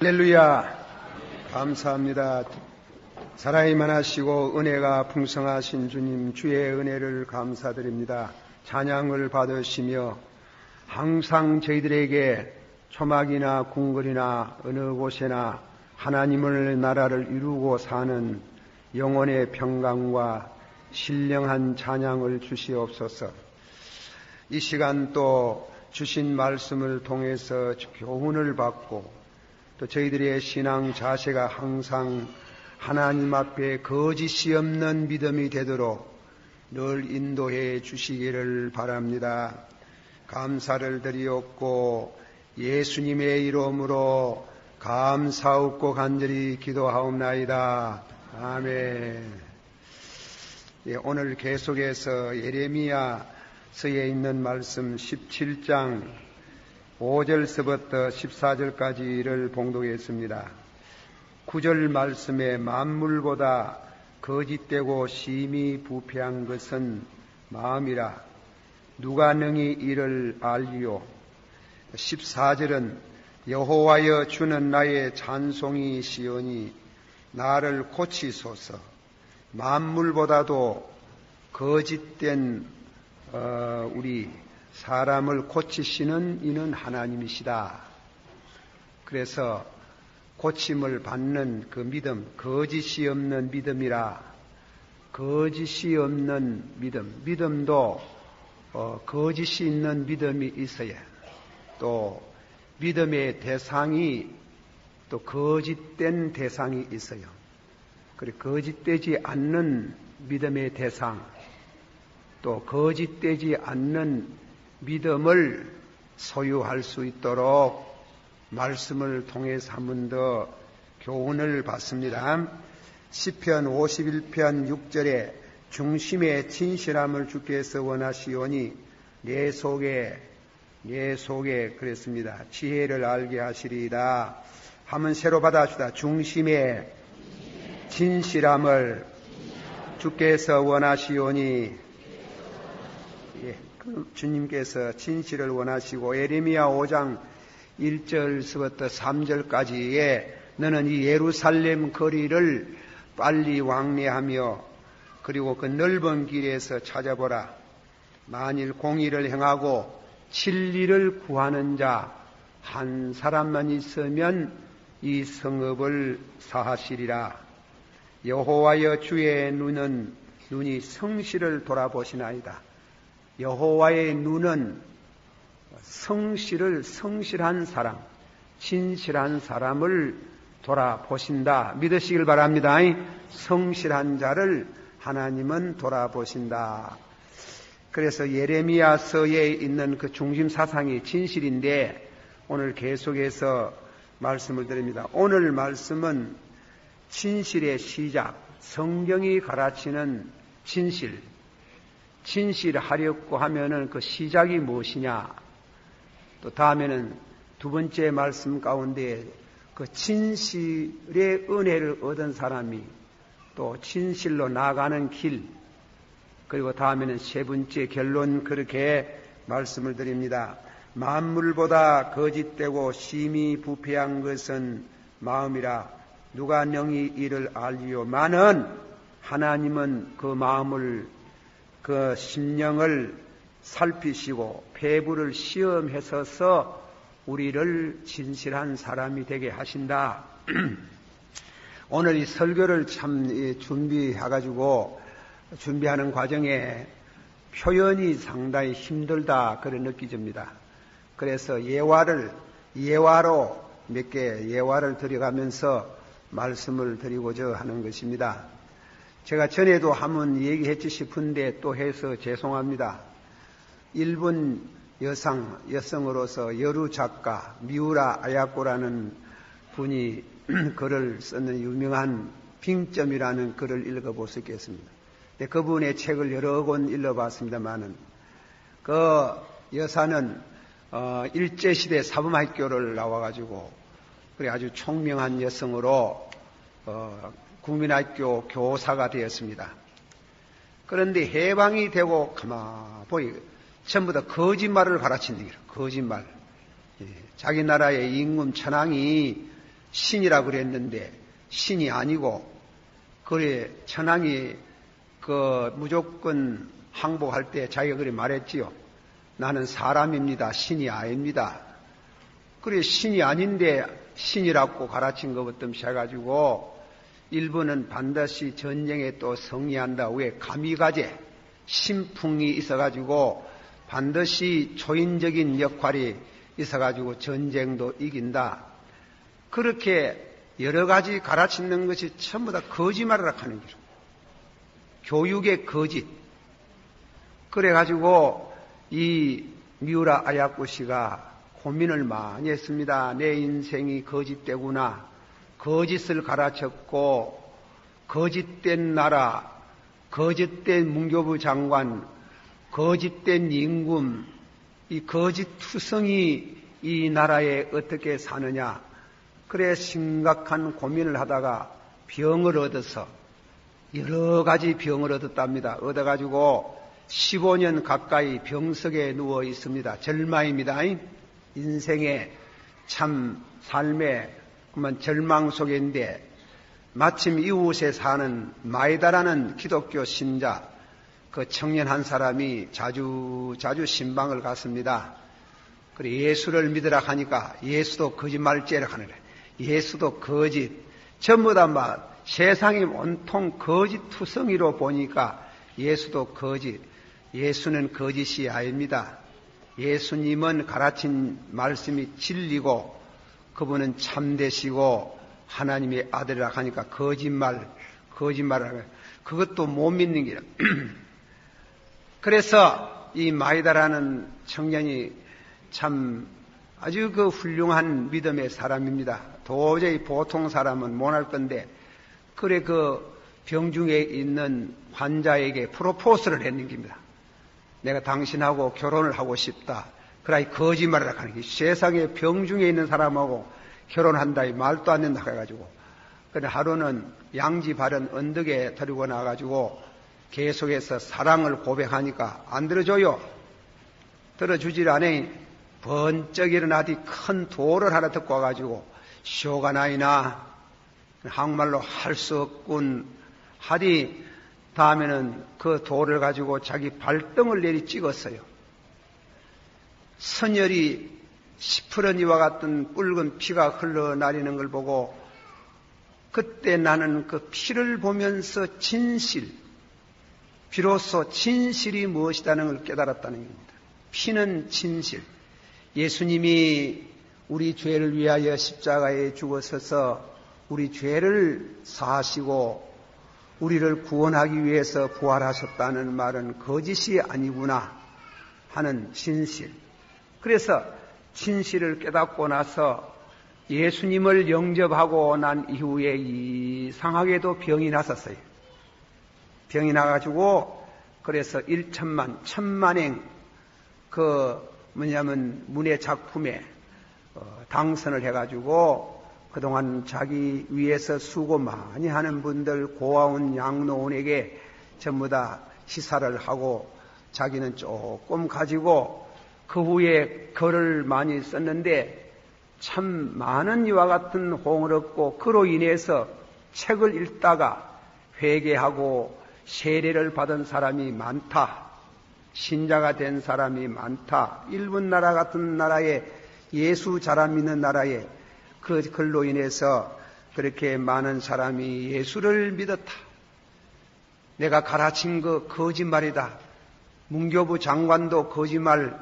할렐루야. 감사합니다. 사랑이 많으시고 은혜가 풍성하신 주님, 주의 은혜를 감사드립니다. 찬양을 받으시며 항상 저희들에게 초막이나 궁궐이나 어느 곳에나 하나님의 나라를 이루고 사는 영혼의 평강과 신령한 찬양을 주시옵소서. 이 시간 또 주신 말씀을 통해서 교훈을 받고 또 저희들의 신앙 자세가 항상 하나님 앞에 거짓이 없는 믿음이 되도록 늘 인도해 주시기를 바랍니다. 감사를 드리옵고 예수님의 이름으로 감사하고 간절히 기도하옵나이다. 아멘. 오늘 계속해서 예레미야서에 있는 말씀 17장 5절서부터 14절까지를 봉독했습니다. 9절 말씀에 만물보다 거짓되고 심히 부패한 것은 마음이라 누가 능히 이를 알리요. 14절은 여호와여 주는 나의 찬송이시오니 나를 고치소서. 만물보다도 거짓된 우리 사람을 고치시는 이는 하나님이시다. 그래서 고침을 받는 그 믿음, 거짓이 없는 믿음이라. 거짓이 없는 믿음, 믿음도 거짓이 있는 믿음이 있어야, 또 믿음의 대상이 또 거짓된 대상이 있어요. 그리고 거짓되지 않는 믿음의 대상, 또 거짓되지 않는 믿음을 소유할 수 있도록 말씀을 통해서 한 번 더 교훈을 받습니다. 시편 51편 6절에 중심의 진실함을 주께서 원하시오니 내 속에 그랬습니다. 지혜를 알게 하시리이다. 한번 새로 받아주다. 중심의 진실함을 주께서 원하시오니, 주님께서 진실을 원하시고 예레미야 5장 1절서부터 3절까지에 너는 이 예루살렘 거리를 빨리 왕래하며 그리고 그 넓은 길에서 찾아보라. 만일 공의를 행하고 진리를 구하는 자 한 사람만 있으면 이 성읍을 사하시리라. 여호와여 주의 눈이 성실을 돌아보시나이다. 여호와의 눈은 성실한 사람, 진실한 사람을 돌아보신다. 믿으시길 바랍니다. 성실한 자를 하나님은 돌아보신다. 그래서 예레미야서에 있는 그 중심 사상이 진실인데 오늘 계속해서 말씀을 드립니다. 오늘 말씀은 진실의 시작, 성경이 가르치는 진실하려고 하면은 그 시작이 무엇이냐? 또 다음에는 두 번째 말씀 가운데 그 진실의 은혜를 얻은 사람이 또 진실로 나아가는 길, 그리고 다음에는 세 번째 결론, 그렇게 말씀을 드립니다. 만물보다 거짓되고 심히 부패한 것은 마음이라 누가 능히 이를 알리요. 많은 하나님은 그 마음을, 그 심령을 살피시고 폐부를 시험해서서 우리를 진실한 사람이 되게 하신다. 오늘 이 설교를 참 준비하는 과정에 표현이 상당히 힘들다 그런 느껴집니다. 그래서 예화로 몇 개 예화를 드려가면서 말씀을 드리고자 하는 것입니다. 제가 전에도 한번 얘기했지 싶은데 또 해서 죄송합니다. 일본 여성으로서 여루 작가 미우라 아야코라는 분이 글을 쓰는 유명한 빙점이라는 글을 읽어보셨겠습니다. 그분의 책을 여러 권 읽어봤습니다만은 그 여사는 일제시대 사범학교를 나와가지고 그래 아주 총명한 여성으로 국민학교 교사가 되었습니다. 그런데 해방이 되고 가만히 전부 다 거짓말을 가르친다. 거짓말. 자기 나라의 임금 천황이 신이라 그랬는데 신이 아니고, 그래 천황이 무조건 항복할 때 자기가 그래 말했지요. 나는 사람입니다. 신이 아닙니다. 그래 신이 아닌데 신이라고 가르친 것부터 시작해가지고 일본은 반드시 전쟁에 또 승리한다. 왜? 가미가제 신풍이 있어가지고 반드시 초인적인 역할이 있어가지고 전쟁도 이긴다. 그렇게 여러 가지 가르치는 것이 전부 다 거짓말이라 하는 거죠. 교육의 거짓. 그래가지고 이 미우라 아야쿠 씨가 고민을 많이 했습니다. 내 인생이 거짓되구나. 거짓을 가르쳤고 거짓된 나라, 거짓된 문교부 장관, 거짓된 임금, 이 거짓투성이 이 나라에 어떻게 사느냐. 그래 심각한 고민을 하다가 병을 얻어서 여러 가지 병을 얻었답니다. 얻어가지고 15년 가까이 병석에 누워 있습니다. 절망입니다. 인생의 참 삶의 절망 속인데 마침 이웃에 사는 마에다라는 기독교 신자 그 청년 한 사람이 자주 신방을 갔습니다. 그래 예수를 믿으라 하니까 예수도 거짓말죄라 하는 거예요. 예수도 거짓. 전부 다 막 세상이 온통 거짓투성이로 보니까 예수도 거짓. 예수는 거짓이 아닙니다. 예수님은 가르친 말씀이 진리고 그분은 참되시고 하나님의 아들이라 하니까 거짓말을 그것도 못 믿는 게라. 그래서 이 마이다라는 청년이 참 아주 훌륭한 믿음의 사람입니다. 도저히 보통 사람은 못할 건데 그래 병중에 있는 환자에게 프로포즈를 했는 겁니다. 내가 당신하고 결혼을 하고 싶다. 그러니 거짓말을 하는 게 세상에 병중에 있는 사람하고 결혼한다 이 말도 안 된다 해가지고 그래 하루는 양지 바른 언덕에 데리고 나가지고 계속해서 사랑을 고백하니까 안 들어줘요. 들어주질 않으니 번쩍 일어나더니 큰 돌을 하나 듣고 와가지고 쇼가 나이나 한국말로 할 수 없군 하디 다음에는 그 돌을 가지고 자기 발등을 내리 찍었어요. 선열이 시퍼런 이와 같은 붉은 피가 흘러나리는 걸 보고 그때 나는 그 피를 보면서 비로소 진실이 무엇이라는 걸 깨달았다는 겁니다. 피는 진실. 예수님이 우리 죄를 위하여 십자가에 죽어서서 우리 죄를 사하시고 우리를 구원하기 위해서 부활하셨다는 말은 거짓이 아니구나 하는 진실. 그래서 진실을 깨닫고 나서 예수님을 영접하고 난 이후에 이상하게도 병이 났었어요. 병이 나가지고 그래서 1000만행 문예 작품에 당선을 해가지고 그동안 자기 위해서 수고 많이 하는 분들 고아원 양로원에게 전부 다 시사를 하고 자기는 조금 가지고 그 후에 글을 많이 썼는데 참 많은 이와 같은 호응을 얻고 그로 인해서 책을 읽다가 회개하고 세례를 받은 사람이 많다. 신자가 된 사람이 많다. 일본 나라 같은 나라에 예수 잘 믿는 나라에 그 글로 인해서 그렇게 많은 사람이 예수를 믿었다. 내가 가르친 거 거짓말이다. 문교부 장관도 거짓말,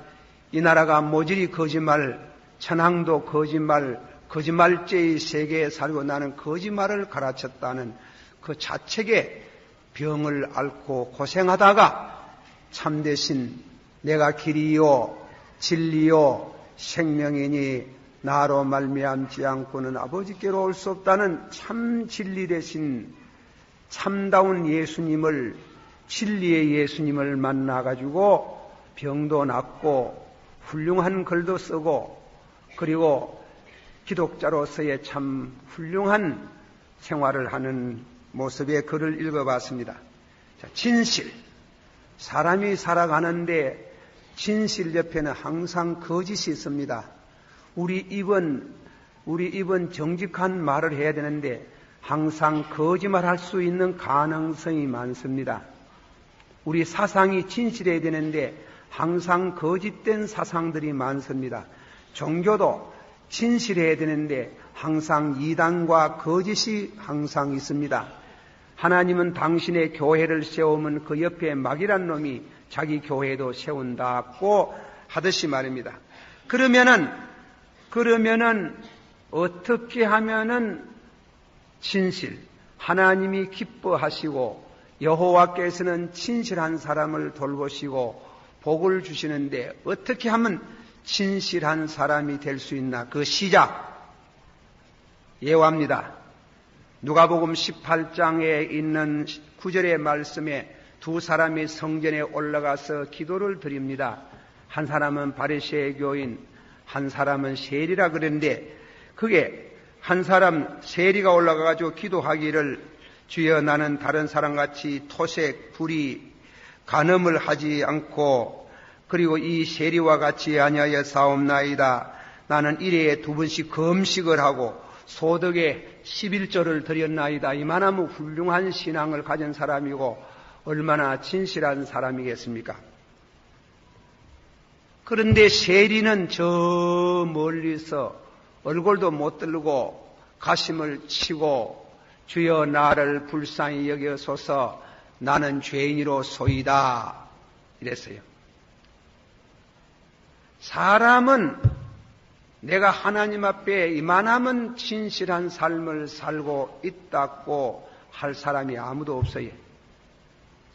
이 나라가 모질이 거짓말, 천황도 거짓말, 거짓말죄의 세계에 살고 나는 거짓말을 가르쳤다는 그 자책의 병을 앓고 고생하다가 참되신 내가 길이요 진리요 생명이니 나로 말미암지 않고는 아버지께로 올 수 없다는 참 진리 되신 참다운 예수님을 진리의 예수님을 만나가지고 병도 낫고 훌륭한 글도 쓰고 그리고 기독자로서의 참 훌륭한 생활을 하는 모습의 글을 읽어봤습니다. 자, 진실. 사람이 살아가는데 진실 옆에는 항상 거짓이 있습니다. 우리 입은 우리 입은 정직한 말을 해야 되는데 항상 거짓말할 수 있는 가능성이 많습니다. 우리 사상이 진실해야 되는데 항상 거짓된 사상들이 많습니다. 종교도 진실해야 되는데 항상 이단과 거짓이 항상 있습니다. 하나님은 당신의 교회를 세우면 그 옆에 막이란 놈이 자기 교회도 세운다고 하듯이 말입니다. 그러면은 어떻게 하면은 진실, 하나님이 기뻐하시고 여호와께서는 진실한 사람을 돌보시고 복을 주시는데 어떻게 하면 진실한 사람이 될 수 있나? 그 시작 예화입니다. 누가복음 18장에 있는 9절의 말씀에 두 사람이 성전에 올라가서 기도를 드립니다. 한 사람은 바리새의 교인, 한 사람은 세리라 그랬는데 그게 한 사람 세리가 올라가가지고 기도하기를 주여 나는 다른 사람같이 토색, 불의, 간음을 하지 않고 그리고 이 세리와 같이 아니하여 사옵나이다. 나는 일회에 2번씩 금식을 하고 소득에 11조를 드렸나이다. 이만하면 훌륭한 신앙을 가진 사람이고 얼마나 진실한 사람이겠습니까? 그런데 세리는 저 멀리서 얼굴도 못 들고 가슴을 치고 주여 나를 불쌍히 여겨소서 나는 죄인이로소이다 이랬어요. 사람은 내가 하나님 앞에 이만하면 진실한 삶을 살고 있다고 할 사람이 아무도 없어요.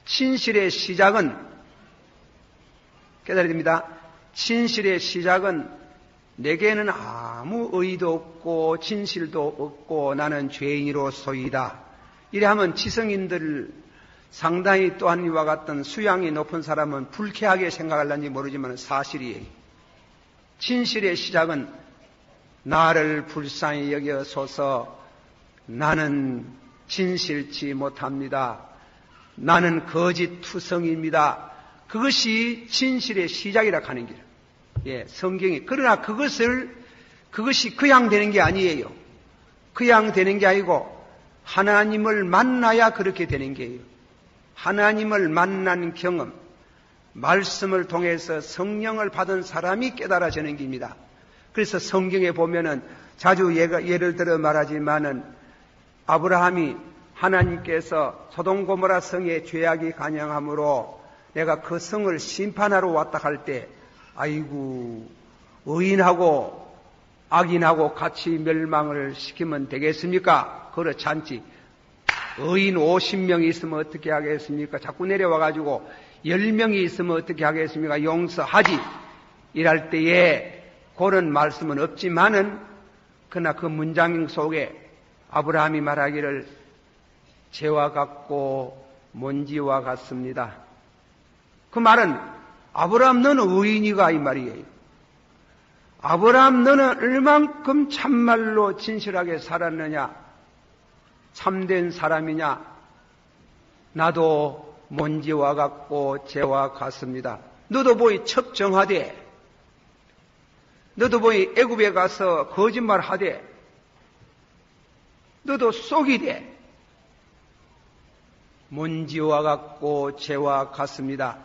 진실의 시작은 깨달아야 됩니다. 진실의 시작은 내게는 아무 의도 없고 진실도 없고 나는 죄인이로소이다. 이래 하면 지성인들 상당히 또한 이와 같은 수양이 높은 사람은 불쾌하게 생각할는지 모르지만 사실이에요. 진실의 시작은 나를 불쌍히 여겨소서 나는 진실치 못합니다. 나는 거짓투성입니다. 그것이 진실의 시작이라 하는 길. 예, 성경이. 그러나 그것이 그냥 되는 게 아니에요. 그냥 되는 게 아니고 하나님을 만나야 그렇게 되는 게예요. 하나님을 만난 경험, 말씀을 통해서 성령을 받은 사람이 깨달아지는 길입니다. 그래서 성경에 보면은 자주 예를 들어 말하지만은 아브라함이 하나님께서 소돔 고모라 성에 죄악이 간영하므로 내가 그 성을 심판하러 왔다 할 때 아이고 의인하고 악인하고 같이 멸망을 시키면 되겠습니까? 그렇지 않지. 의인 50명이 있으면 어떻게 하겠습니까? 자꾸 내려와가지고 10명이 있으면 어떻게 하겠습니까? 용서하지. 이럴 때에 그런 말씀은 없지만은 그러나 그 문장 속에 아브라함이 말하기를 죄와 같고 먼지와 같습니다. 그 말은 아브라함 너는 의인이가 이 말이에요. 아브라함 너는 얼만큼 참말로 진실하게 살았느냐? 참된 사람이냐? 나도 먼지와 같고 죄와 같습니다. 너도 보이 첩정하되 너도 보이 애굽에 가서 거짓말하되 너도 속이되 먼지와 같고 죄와 같습니다.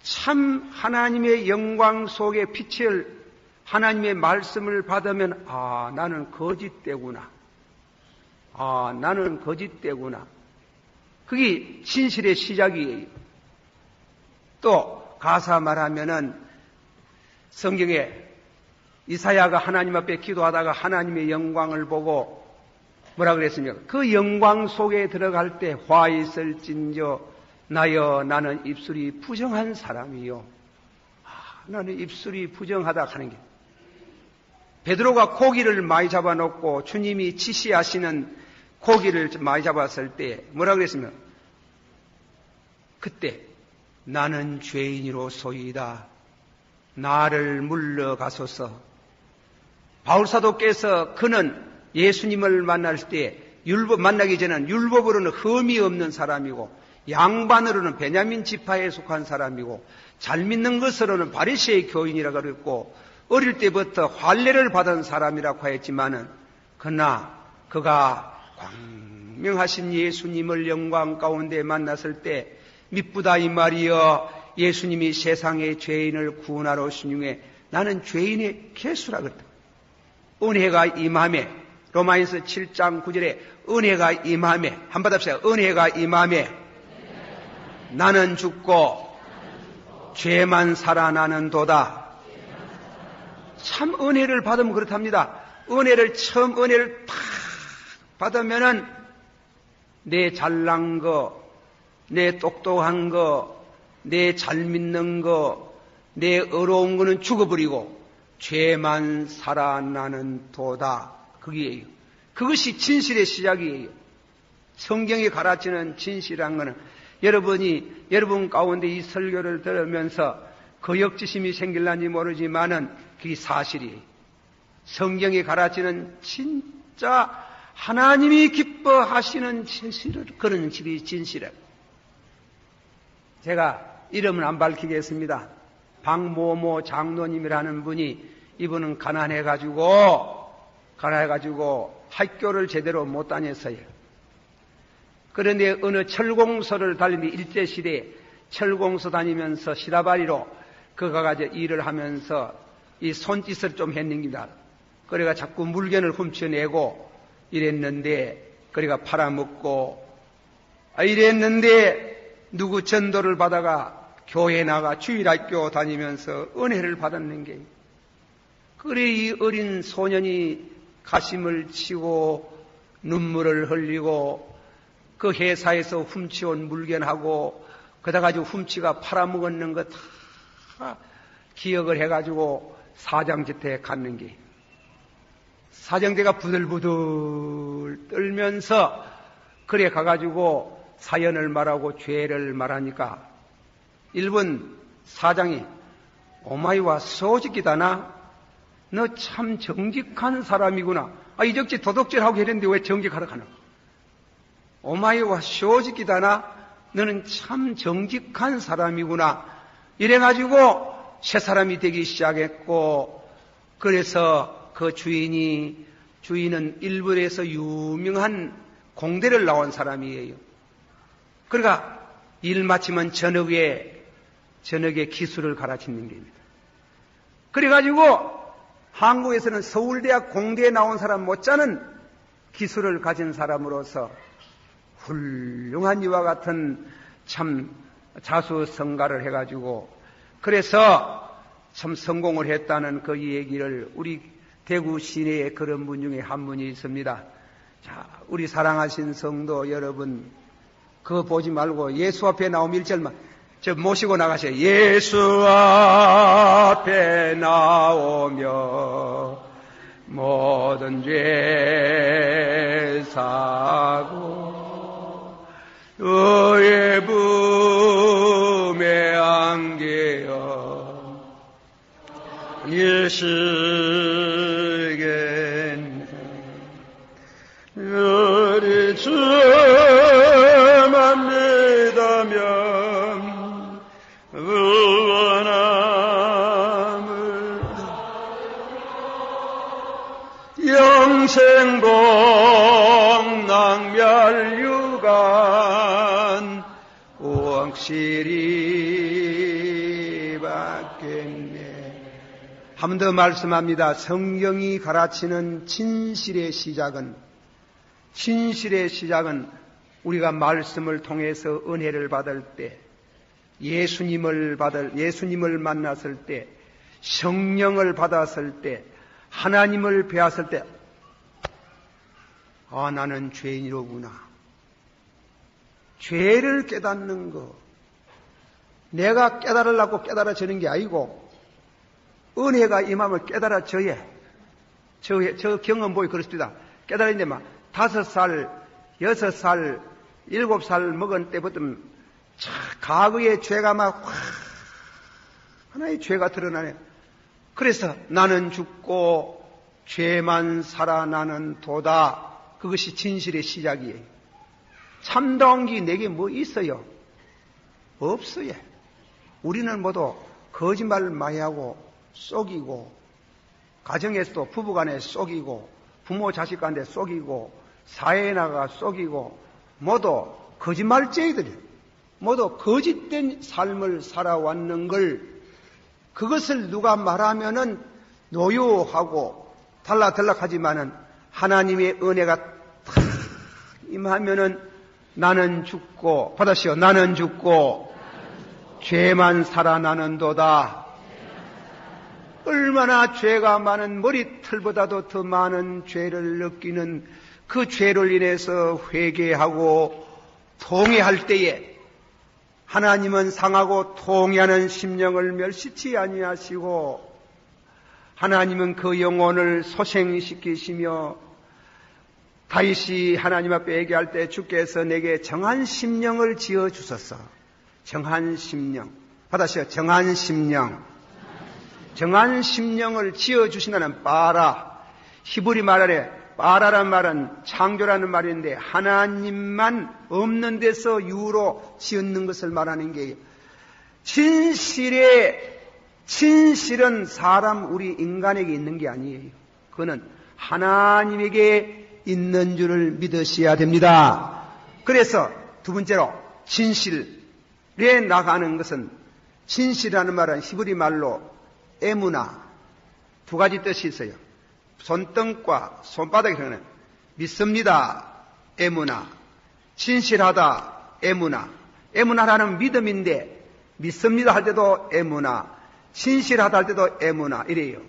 참 하나님의 영광 속에 빛을 하나님의 말씀을 받으면 나는 거짓되구나. 나는 거짓되구나. 그게 진실의 시작이에요. 또 가사 말하면은 성경에 이사야가 하나님 앞에 기도하다가 하나님의 영광을 보고 뭐라 그랬습니까? 그 영광 속에 들어갈 때 화 있을진저 나여 나는 입술이 부정한 사람이요. 나는 입술이 부정하다 하는 게 베드로가 고기를 많이 잡아놓고 주님이 지시하시는 고기를 많이 잡았을 때 뭐라 그랬습니까? 그때 나는 죄인이로소이다. 나를 물러가소서. 바울사도께서 그는 예수님을 만날 때 만나기 전에는 율법으로는 흠이 없는 사람이고 양반으로는 베냐민 지파에 속한 사람이고 잘 믿는 것으로는 바리새의 교인이라 그랬고 어릴 때부터 환례를 받은 사람이라고 하였지만은, 그러나 그가 광명하신 예수님을 영광 가운데 만났을 때, 미쁘다 이 말이여, 예수님이 세상의 죄인을 구원하러 오신 중에 나는 죄인의 개수라 그랬다. 은혜가 임함에, 로마인서 7장 9절에 은혜가 임함에, 한번 합시다. 은혜가 임함에 나는 죽고 죄만 살아나는 도다. 참 은혜를 받으면 그렇답니다. 처음 은혜를 탁 받으면은 내 잘난 거, 내 똑똑한 거, 내 잘 믿는 거, 내 어려운 거는 죽어버리고 죄만 살아나는 도다. 그게예요. 그것이 진실의 시작이에요. 성경이 가르치는 진실한 거는 여러분 가운데 이 설교를 들으면서 거역지심이 생길는지 모르지만은 그게 사실이에요. 성경이 가르치는 진짜 하나님이 기뻐하시는 진실을, 그런 진실을. 제가 이름은 안 밝히겠습니다. 박모모 장로님이라는 분이, 이분은 가난해가지고 학교를 제대로 못 다녔어요. 그런데 어느 철공소를 달리는 일제시대에 철공소 다니면서 시다바리로 그가 가지고 일을 하면서 이 손짓을 좀 했는기다. 그래가 자꾸 물건을 훔쳐내고 이랬는데, 그래가 팔아먹고 이랬는데, 누구 전도를 받아가 교회 나가 주일학교 다니면서 은혜를 받았는 게, 그래 이 어린 소년이 가심을 치고 눈물을 흘리고 그 회사에서 훔쳐온 물건하고 그다 가지고 훔치가 팔아먹었는 거 다 기억을 해가지고 사장제때 갔는 게, 사장제가 부들부들 떨면서 그래 가가지고 사연을 말하고 죄를 말하니까 일본 사장이 오마이와 소직이다나, 너 참 정직한 사람이구나. 이적지 도둑질하고 했는데 왜 정직하러 가나? 오마이와 소직이다나, 너는 참 정직한 사람이구나. 이래가지고 새 사람이 되기 시작했고, 그래서 그 주인은 일본에서 유명한 공대를 나온 사람이에요. 그러니까 일 마치면 저녁에 기술을 가르치는 겁니다. 그래가지고 한국에서는 서울대학 공대에 나온 사람 못지않은 기술을 가진 사람으로서 훌륭한 이와 같은 참 자수성가를 해가지고, 그래서 참 성공을 했다는 그 얘기를 우리 대구 시내에 그런 분 중에 한 분이 있습니다. 자, 우리 사랑하신 성도 여러분, 그거 보지 말고 예수 앞에 나오면 1절만 저 모시고 나가세요. 예수 앞에 나오며 모든 죄 사고 의의 품에 안겨요 일시겐 우리 주만 믿으면 구원함을 영생복 낭멸유관 확실히 받겠네. 한 번 더 말씀합니다. 성경이 가르치는 진실의 시작은 우리가 말씀을 통해서 은혜를 받을 때, 예수님을 만났을 때, 성령을 받았을 때, 하나님을 배웠을 때, 나는 죄인이로구나. 죄를 깨닫는 거. 내가 깨달으려고 깨달아지는 게 아니고, 은혜가 임함을 깨달아져야. 저 경험 보이 그렇습니다. 깨달았는데 막 5살, 6살, 7살 먹은 때부터 과거의 죄가 막 하나의 죄가 드러나네. 그래서 나는 죽고 죄만 살아나는 도다. 그것이 진실의 시작이에요. 참다운 게 내게 뭐 있어요? 없어요. 우리는 모두 거짓말을 많이 하고 속이고 가정에서도 부부간에 속이고 부모 자식 간에 속이고 사회에 나가 속이고 모두 거짓말쟁이들이에요. 모두 거짓된 삶을 살아왔는 걸 그것을 누가 말하면은 노여하고 달라들락하지만은 하나님의 은혜가 탁 임하면은 나는 죽고 받으시오. 나는 죽고 죄만 살아나는도다. 얼마나 죄가 많은 머리털보다도 더 많은 죄를 느끼는 그 죄를 인해서 회개하고 통회할 때에 하나님은 상하고 통회하는 심령을 멸시치 아니하시고 하나님은 그 영혼을 소생시키시며 다윗이 하나님 앞에 얘기할 때 주께서 내게 정한 심령을 지어주소서. 정한 심령. 받으시오. 정한 심령. 정한 심령을 지어주신다는 빠라. 히브리 말 아래 빠라란 말은 창조라는 말인데 하나님만 없는 데서 유로 지었는 것을 말하는 게 진실은 사람 우리 인간에게 있는 게 아니에요. 그거는 하나님에게 있는 줄을 믿으셔야 됩니다. 그래서 두 번째로 진실에 나가는 것은 진실이라는 말은 히브리 말로 에무나 두 가지 뜻이 있어요. 손등과 손바닥에 흐르는 믿습니다. 에무나. 진실하다. 에무나. 에무나라는 믿음인데 믿습니다 할 때도 에무나. 진실하다 할 때도 에무나 이래요.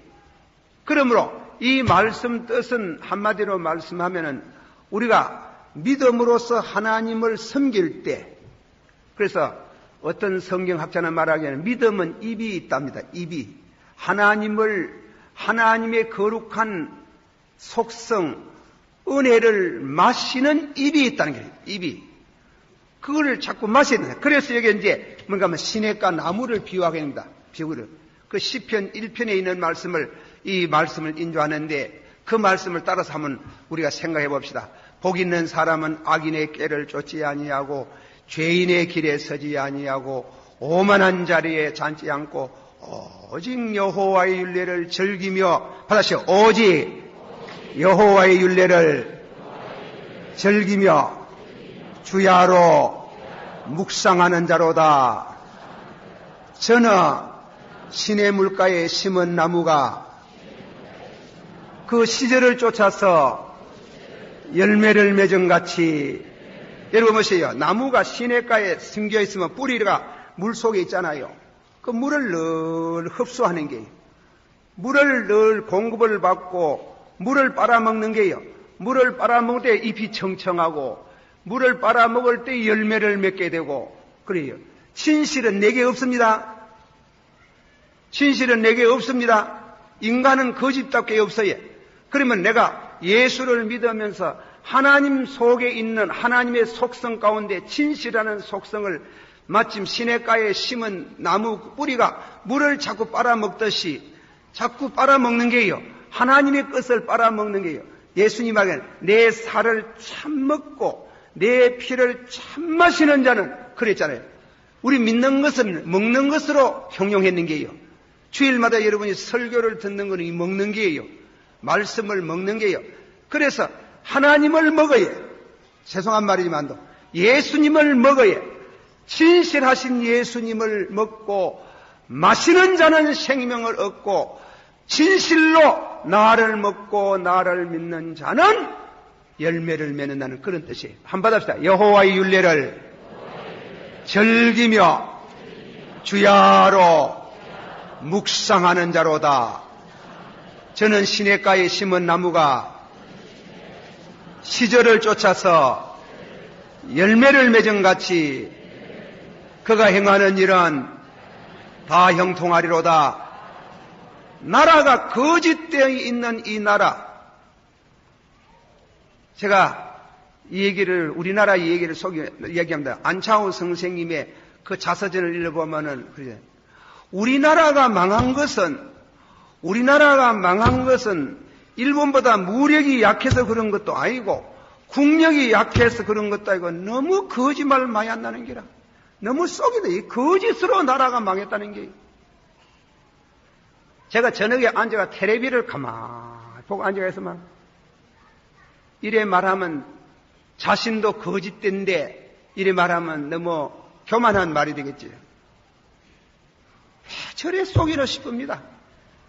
그러므로 이 말씀 뜻은 한마디로 말씀하면은 우리가 믿음으로써 하나님을 섬길 때 그래서 어떤 성경학자는 말하기에는 믿음은 입이 있답니다. 입이. 하나님의 거룩한 속성, 은혜를 마시는 입이 있다는 거예요. 입이. 그거를 자꾸 마셔야 된다. 그래서 여기 이제 뭔가 하면 시냇가 나무를 비유하게 됩니다. 비유를. 그 시편 1편에 있는 이 말씀을 인조하는데 그 말씀을 따라서 한번 우리가 생각해 봅시다. 복 있는 사람은 악인의 꾀를 쫓지 아니하고 죄인의 길에 서지 아니하고 오만한 자리에 앉지 않고 오직 여호와의 율례를 즐기며 받으시오. 오직 여호와의 율례를 즐기며 주야로 묵상하는 자로다. 저는 시내 물가에 심은 나무가 그 시절을 쫓아서 열매를 맺은 같이 여러분 보세요. 나무가 시냇가에 숨겨 있으면 뿌리가 물 속에 있잖아요. 그 물을 늘 흡수하는 게요. 물을 늘 공급을 받고 물을 빨아먹는 게요. 물을 빨아먹을 때 잎이 청청하고 물을 빨아먹을 때 열매를 맺게 되고 그래요. 진실은 내게 없습니다. 진실은 내게 없습니다. 인간은 거짓밖에 없어요. 그러면 내가 예수를 믿으면서 하나님 속에 있는 하나님의 속성 가운데 진실이라는 속성을 마침 시냇가에 심은 나무 뿌리가 물을 자꾸 빨아먹듯이 자꾸 빨아먹는 게요. 하나님의 것을 빨아먹는 게요. 예수님 말에는 내 살을 참 먹고 내 피를 참 마시는 자는 그랬잖아요. 우리 믿는 것은 먹는 것으로 형용했는 게요. 주일마다 여러분이 설교를 듣는 것은 이 먹는 게요. 말씀을 먹는 게요. 그래서 하나님을 먹어야 죄송한 말이지만도 예수님을 먹어야 진실하신 예수님을 먹고 마시는 자는 생명을 얻고 진실로 나를 먹고 나를 믿는 자는 열매를 맺는다는 그런 뜻이에요. 한번 합시다. 여호와의 율례를 즐기며 주야로 묵상하는 자로다. 저는 시냇가에 심은 나무가 시절을 쫓아서 열매를 맺은 같이 그가 행하는 일은 다 형통하리로다. 나라가 거짓되어 있는 이 나라. 제가 우리나라 이 얘기를 얘기합니다. 안창호 선생님의 그 자서전을 읽어보면은, 우리나라가 망한 것은 일본보다 무력이 약해서 그런 것도 아니고, 국력이 약해서 그런 것도 아니고, 너무 거짓말을 많이 한다는 게라. 너무 속이다. 이 거짓으로 나라가 망했다는 게. 제가 저녁에 앉아가 텔레비를 가만히 보고 앉아가 있으면 이래 말하면 자신도 거짓된데 이래 말하면 너무 교만한 말이 되겠지. 저래 속이려 싶습니다.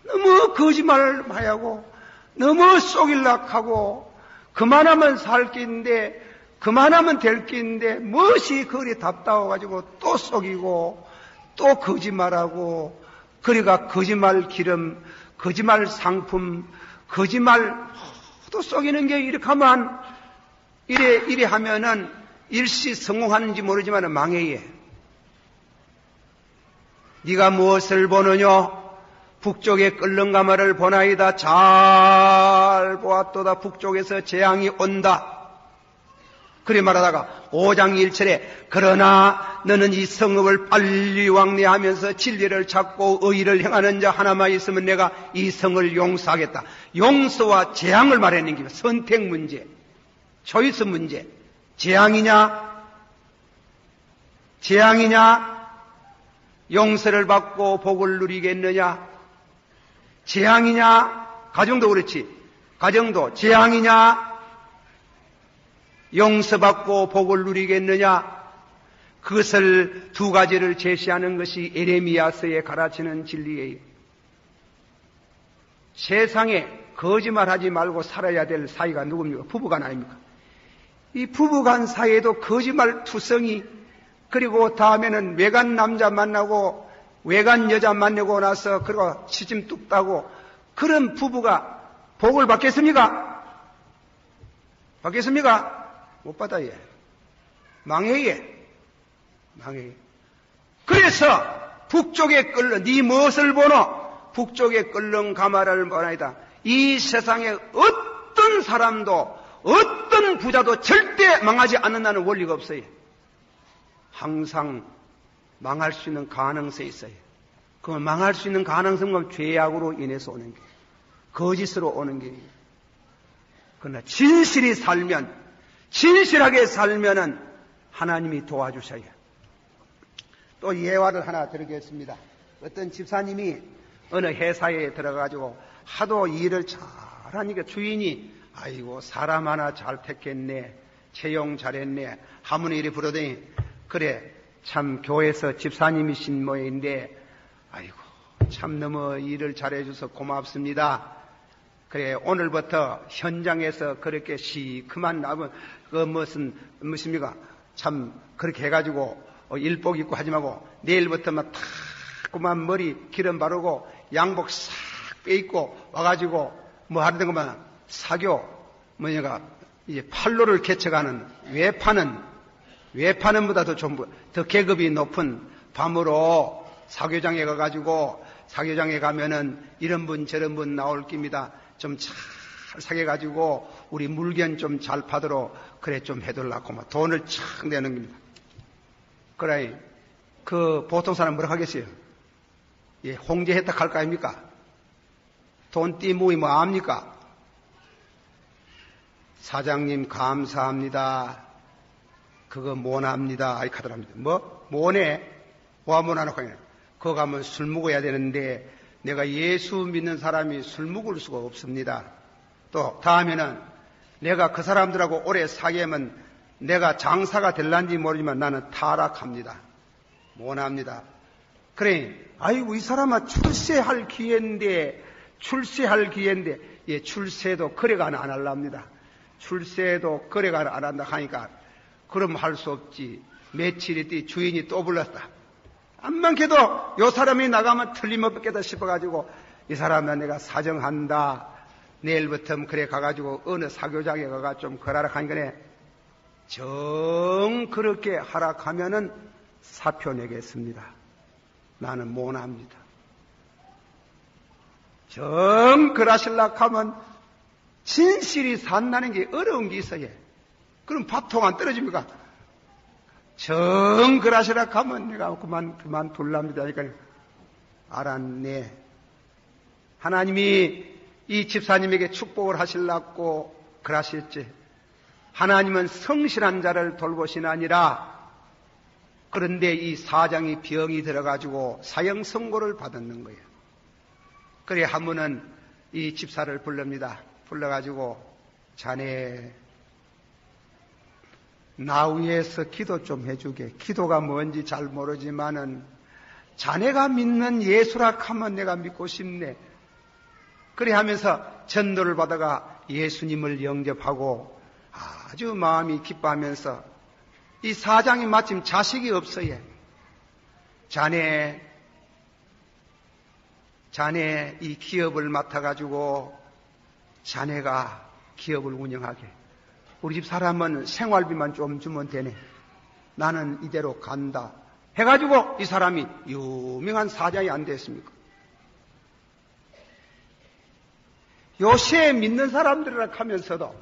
너무 거짓말을 많이 하고 너무 속일락 하고 그만하면 살 게 있는데 그만하면 될 게 있는데 무엇이 그리 답답해가지고 또 속이고 또 거짓말하고 그리가 거짓말 기름, 거짓말 상품, 거짓말 또 속이는 게 이렇게 하면 이래 하면은 일시 성공하는지 모르지만 망해예. 네가 무엇을 보느냐? 북쪽에 끓는 가마를 보나이다. 잘 보았도다. 북쪽에서 재앙이 온다. 그리 말하다가 5장 1절에 그러나 너는 이 성읍을 빨리 왕래하면서 진리를 찾고 의의를 행하는 자 하나만 있으면 내가 이 성을 용서하겠다. 용서와 재앙을 말하는 게 선택 문제, 초이스 문제. 재앙이냐? 용서를 받고 복을 누리겠느냐? 재앙이냐? 가정도 그렇지. 가정도 재앙이냐? 용서받고 복을 누리겠느냐? 그것을 두 가지를 제시하는 것이 에레미야서에 가르치는 진리예요. 세상에 거짓말하지 말고 살아야 될 사이가 누굽니까? 부부간 아닙니까? 이 부부간 사이에도 거짓말 투성이, 그리고 다음에는 외간 남자 만나고 외간 여자 만나고 나서 그리고 시집 뚝 따고 그런 부부가 복을 받겠습니까? 받겠습니까? 못 받아요. 망해요. 망해요. 그래서 북쪽에 끓는 네 무엇을 보노? 북쪽에 끓는 가마를 보나이다. 이 세상에 어떤 사람도 어떤 부자도 절대 망하지 않는다는 원리가 없어요. 항상 망할 수 있는 가능성이 있어요. 그 망할 수 있는 가능성은 죄악으로 인해서 오는 게, 거짓으로 오는 게. 그러나 진실하게 살면은 하나님이 도와주셔요. 또 예화를 하나 드리겠습니다. 어떤 집사님이 어느 회사에 들어가지고 하도 일을 잘하니까 주인이 아이고 사람 하나 잘 택했네, 채용 잘했네 하문에 이리 부르더니 그래 참 교회에서 집사님이신 모양인데 아이고 참 너무 일을 잘해줘서 고맙습니다. 그래 오늘부터 현장에서 그렇게 시큼한 나무 그 무엇입니까? 참 그렇게 해가지고 일복 입고 하지 말고 내일부터 막 탁 그만 머리 기름 바르고 양복 싹 빼입고 와가지고 뭐 하는 것만 사교 뭐냐가 이제 팔로를 개척하는 외파는보다 더 계급이 높은 밤으로 사교장에 가가지고 사교장에 가면은 이런 분 저런 분 나올 깁니다. 좀 잘 사귀어가지고 우리 물건 좀 잘 파도록 그래 좀 해둘라고 막 돈을 착 내는 겁니다. 그래 그 보통 사람 뭐라 하겠어요? 예, 홍제했다 할 거 아닙니까? 돈 띠무이 뭐 압니까? 사장님 감사합니다. 그거 모납니다. 아이 카더랍니다. 뭐 모네? 와 모나놓고 그거 가면 술 먹어야 되는데 내가 예수 믿는 사람이 술 먹을 수가 없습니다. 또 다음에는 내가 그 사람들하고 오래 사귀면 내가 장사가 될란지 모르지만 나는 타락합니다. 모납니다. 그래 아이고 이 사람아 출세할 기회인데 예, 출세도 거래가 안 할랍니다. 출세도 거래가 안 한다 하니까 그럼 할 수 없지. 며칠이 뒤 주인이 또 불렀다. 암만해도 요 사람이 나가면 틀림없겠다 싶어가지고 이 사람은 내가 사정한다. 내일부터 그래 가가지고 어느 사교장에 가가 좀 거라라 하니까 정 그렇게 하락하면은 사표 내겠습니다. 나는 못합니다. 정 그라실락 하면 진실이 산다는 게 어려운 게 있어요. 그럼 밥통 안 떨어집니까? 정 그라실락 하면 내가 그만 둘랍니다. 그러니까 알았네. 하나님이 이 집사님에게 축복을 하시려고 그러셨지. 하나님은 성실한 자를 돌보시나니라. 그런데 이 사장이 병이 들어가지고 사형 선고를 받았는 거예요. 그래 한 번은 이 집사를 불릅니다. 불러가지고 자네 나 위해서 기도 좀 해주게. 기도가 뭔지 잘 모르지만은 자네가 믿는 예수라 하면 내가 믿고 싶네. 그래 하면서 전도를 받아가 예수님을 영접하고 아주 마음이 기뻐하면서 이 사장이 마침 자식이 없어요. 자네 이 기업을 맡아가지고 자네가 기업을 운영하게. 우리 집 사람은 생활비만 좀 주면 되네. 나는 이대로 간다. 해가지고 이 사람이 유명한 사장이 안 됐습니까? 요새 믿는 사람들이라 하면서도,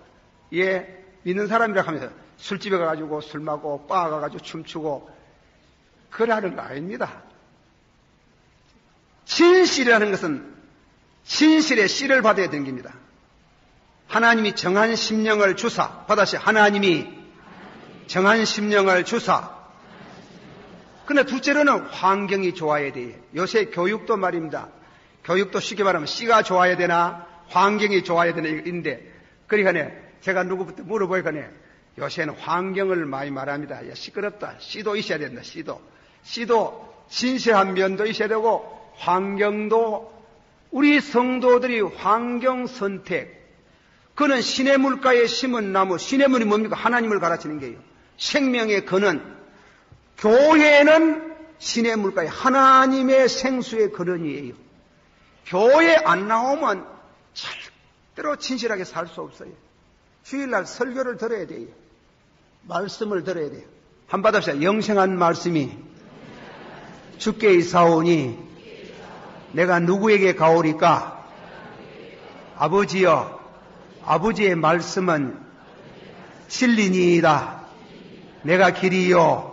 믿는 사람이라 하면서 술집에 가가지고 술 마고 바 가가지고 춤추고 그러는 거 아닙니다. 진실이라는 것은 진실의 씨를 받아야 되는 겁니다. 하나님이 정한 심령을 주사, 받아시 하나님이 정한 심령을 주사. 그런데 둘째로는 환경이 좋아야 돼요. 요새 교육도 말입니다. 교육도 쉽게 말하면 씨가 좋아야 되나 환경이 좋아야 되나 인데, 그러니까 제가 누구부터 물어보니까 요새는 환경을 많이 말합니다. 야, 시끄럽다. 씨도 있어야 된다. 씨도 진실한 면도 있어야 되고, 환경도, 우리 성도들이 환경 선택, 그는 신의 물가에 심은 나무, 신의 물이 뭡니까? 하나님을 가르치는 게요. 생명의 근원, 교회는 신의 물가에 하나님의 생수의 근원이에요. 교회 안 나오면 절대로 진실하게 살 수 없어요. 주일날 설교를 들어야 돼요. 말씀을 들어야 돼요. 한번 받읍시다. 영생한 말씀이 주께 있사오니 내가 누구에게 가오리까? 아버지여, 아버지의 말씀은 진리니이다. 내가 길이요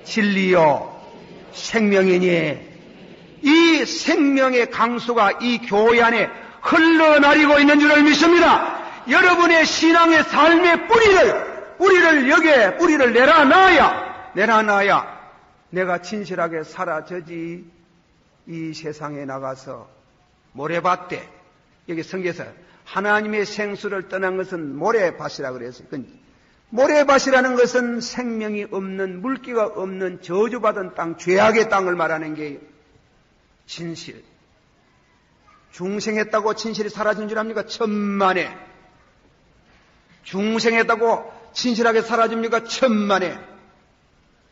진리요 생명이니, 이 생명의 강수가 이 교회 안에 흘러나리고 있는 줄을 믿습니다. 여러분의 신앙의 삶의 뿌리를 여기에 뿌리를 내려놔야 내가 진실하게 살아져지 이 세상에 나가서 모래밭대, 여기 성경에서 하나님의 생수를 떠난 것은 모래밭이라고 그랬어요. 모래밭이라는 것은 생명이 없는, 물기가 없는 저주받은 땅, 죄악의 땅을 말하는 게 진실. 중생했다고 진실이 사라진 줄 압니까? 천만에. 중생했다고 진실하게 사라집니까? 천만에.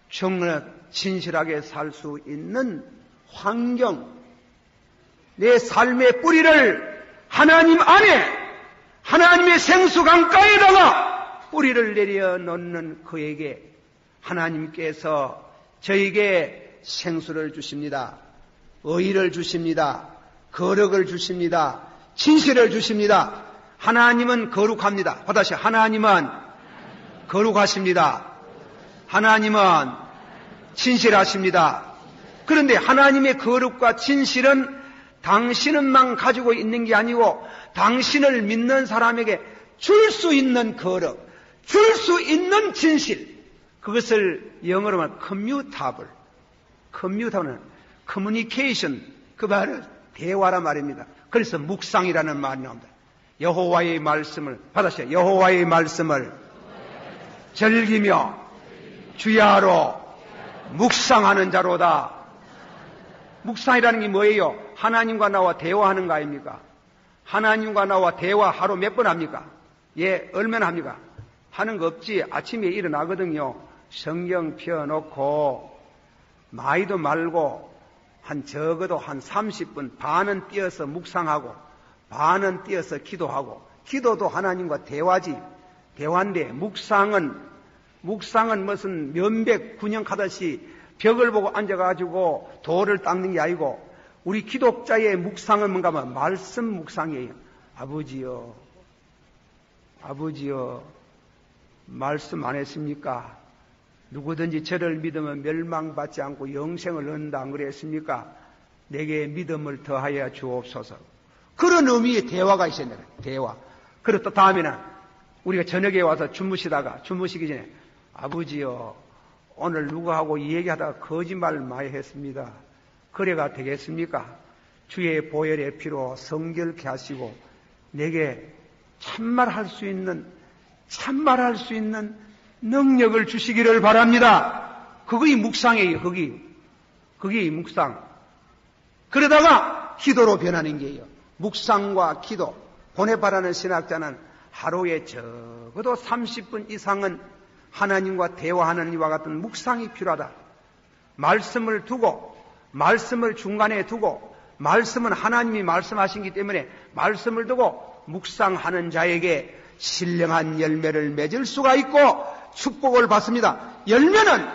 정말 진실하게 살 수 있는 환경, 내 삶의 뿌리를 하나님 안에, 하나님의 생수 강가에다가 뿌리를 내려놓는 그에게 하나님께서 저에게 생수를 주십니다. 의를 주십니다. 거룩을 주십니다. 진실을 주십니다. 하나님은 거룩합니다. 다시 하나님은 거룩하십니다. 하나님은 진실하십니다. 그런데 하나님의 거룩과 진실은 당신은만 가지고 있는 게 아니고 당신을 믿는 사람에게 줄 수 있는 거룩, 줄 수 있는 진실, 그것을 영어로 말하면 커뮤타블. 커뮤타블은 커뮤니케이션, 그 말은 대화란 말입니다. 그래서 묵상이라는 말이 나옵니다. 여호와의 말씀을 받으세요. 여호와의 말씀을 즐기며 주야로 묵상하는 자로다. 묵상이라는 게 뭐예요? 하나님과 나와 대화하는 거 아닙니까? 하나님과 나와 대화 하루 몇 번 합니까? 얼마나 합니까? 하는 거 없지. 아침에 일어나거든요. 성경 펴놓고 많이도 말고 적어도 한 30분 반은 뛰어서 묵상하고 반은 뛰어서 기도하고, 기도도 하나님과 대화지. 대화인데 묵상은 무슨 면백 군영하듯이 벽을 보고 앉아가지고 돌을 닦는 게 아니고, 우리 기독자의 묵상은 뭔가 하면 말씀 묵상이에요. 아버지요, 말씀 안 했습니까? 누구든지 저를 믿으면 멸망받지 않고 영생을 얻는다 안 그랬습니까? 내게 믿음을 더하여 주옵소서. 그런 의미의 대화가 있어야 돼요. 대화. 그리고 또 다음에는 우리가 저녁에 와서 주무시기 전에 아버지요, 오늘 누구하고 이 얘기하다가 거짓말 많이 했습니다. 그래가 되겠습니까? 주의 보혈의 피로 성결케 하시고 내게 참말할 수 있는 능력을 주시기를 바랍니다. 그게 묵상이에요. 그게 묵상. 그러다가 기도로 변하는 게예요. 묵상과 기도. 보네파라는 신학자는 하루에 적어도 30분 이상은 하나님과 대화하는 이와 같은 묵상이 필요하다. 말씀을 두고, 말씀을 중간에 두고, 말씀은 하나님이 말씀하신기 때문에 말씀을 두고 묵상하는 자에게 신령한 열매를 맺을 수가 있고 축복을 받습니다. 열매는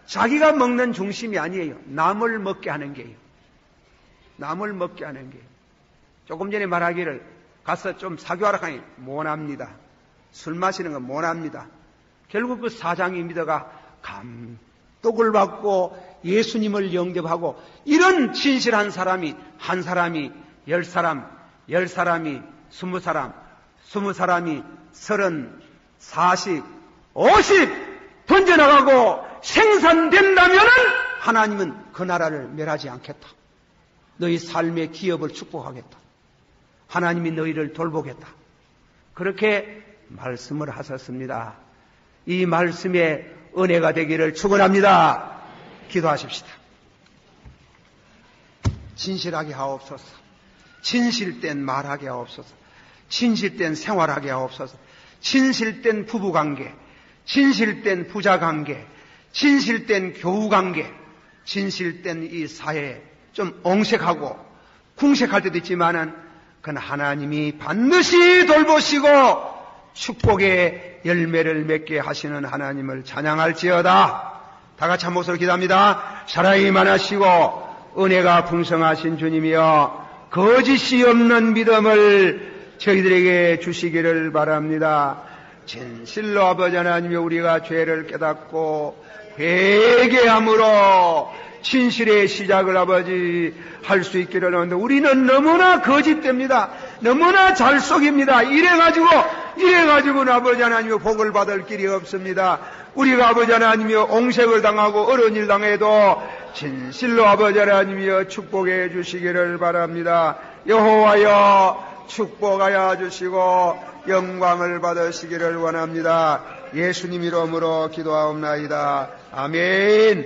자기가 먹는 중심이 아니에요. 남을 먹게 하는 게예요. 남을 먹게 하는 게예요. 조금 전에 말하기를 가서 좀 사교하라 하니 못합니다. 술 마시는 건 못합니다. 결국 그 사장이 믿어가 감독을 받고 예수님을 영접하고 이런 진실한 사람이 한 사람이 10사람, 10사람이 20사람, 20사람이 30, 40, 50 번져나가고 생산된다면은 하나님은 그 나라를 멸하지 않겠다. 너희 삶의 기업을 축복하겠다. 하나님이 너희를 돌보겠다. 그렇게 말씀을 하셨습니다. 이 말씀의 은혜가 되기를 축원합니다. 기도하십시다. 진실하게 하옵소서. 진실된 말하게 하옵소서. 진실된 생활하게 하옵소서. 진실된 부부관계, 진실된 부자관계, 진실된 교우관계, 진실된 이 사회에 좀 엉색하고 궁색할 때도 있지만은 그건 하나님이 반드시 돌보시고 축복의 열매를 맺게 하시는 하나님을 찬양할지어다. 다 같이 한 목소리로 기도합니다. 사랑이 많으시고 은혜가 풍성하신 주님이여 거짓이 없는 믿음을 저희들에게 주시기를 바랍니다. 진실로 아버지 하나님이여 우리가 죄를 깨닫고 회개함으로 진실의 시작을 아버지 할 수 있기를 하는데 우리는 너무나 거짓됩니다. 너무나 잘 속입니다. 이래가지고는 아버지 하나님의 복을 받을 길이 없습니다. 우리가 아버지 하나님이여 옹색을 당하고 어려운 일 당해도 진실로 아버지 하나님이여 축복해 주시기를 바랍니다. 여호와여 축복하여 주시고 영광을 받으시기를 원합니다. 예수님 이름으로 기도하옵나이다. 아멘.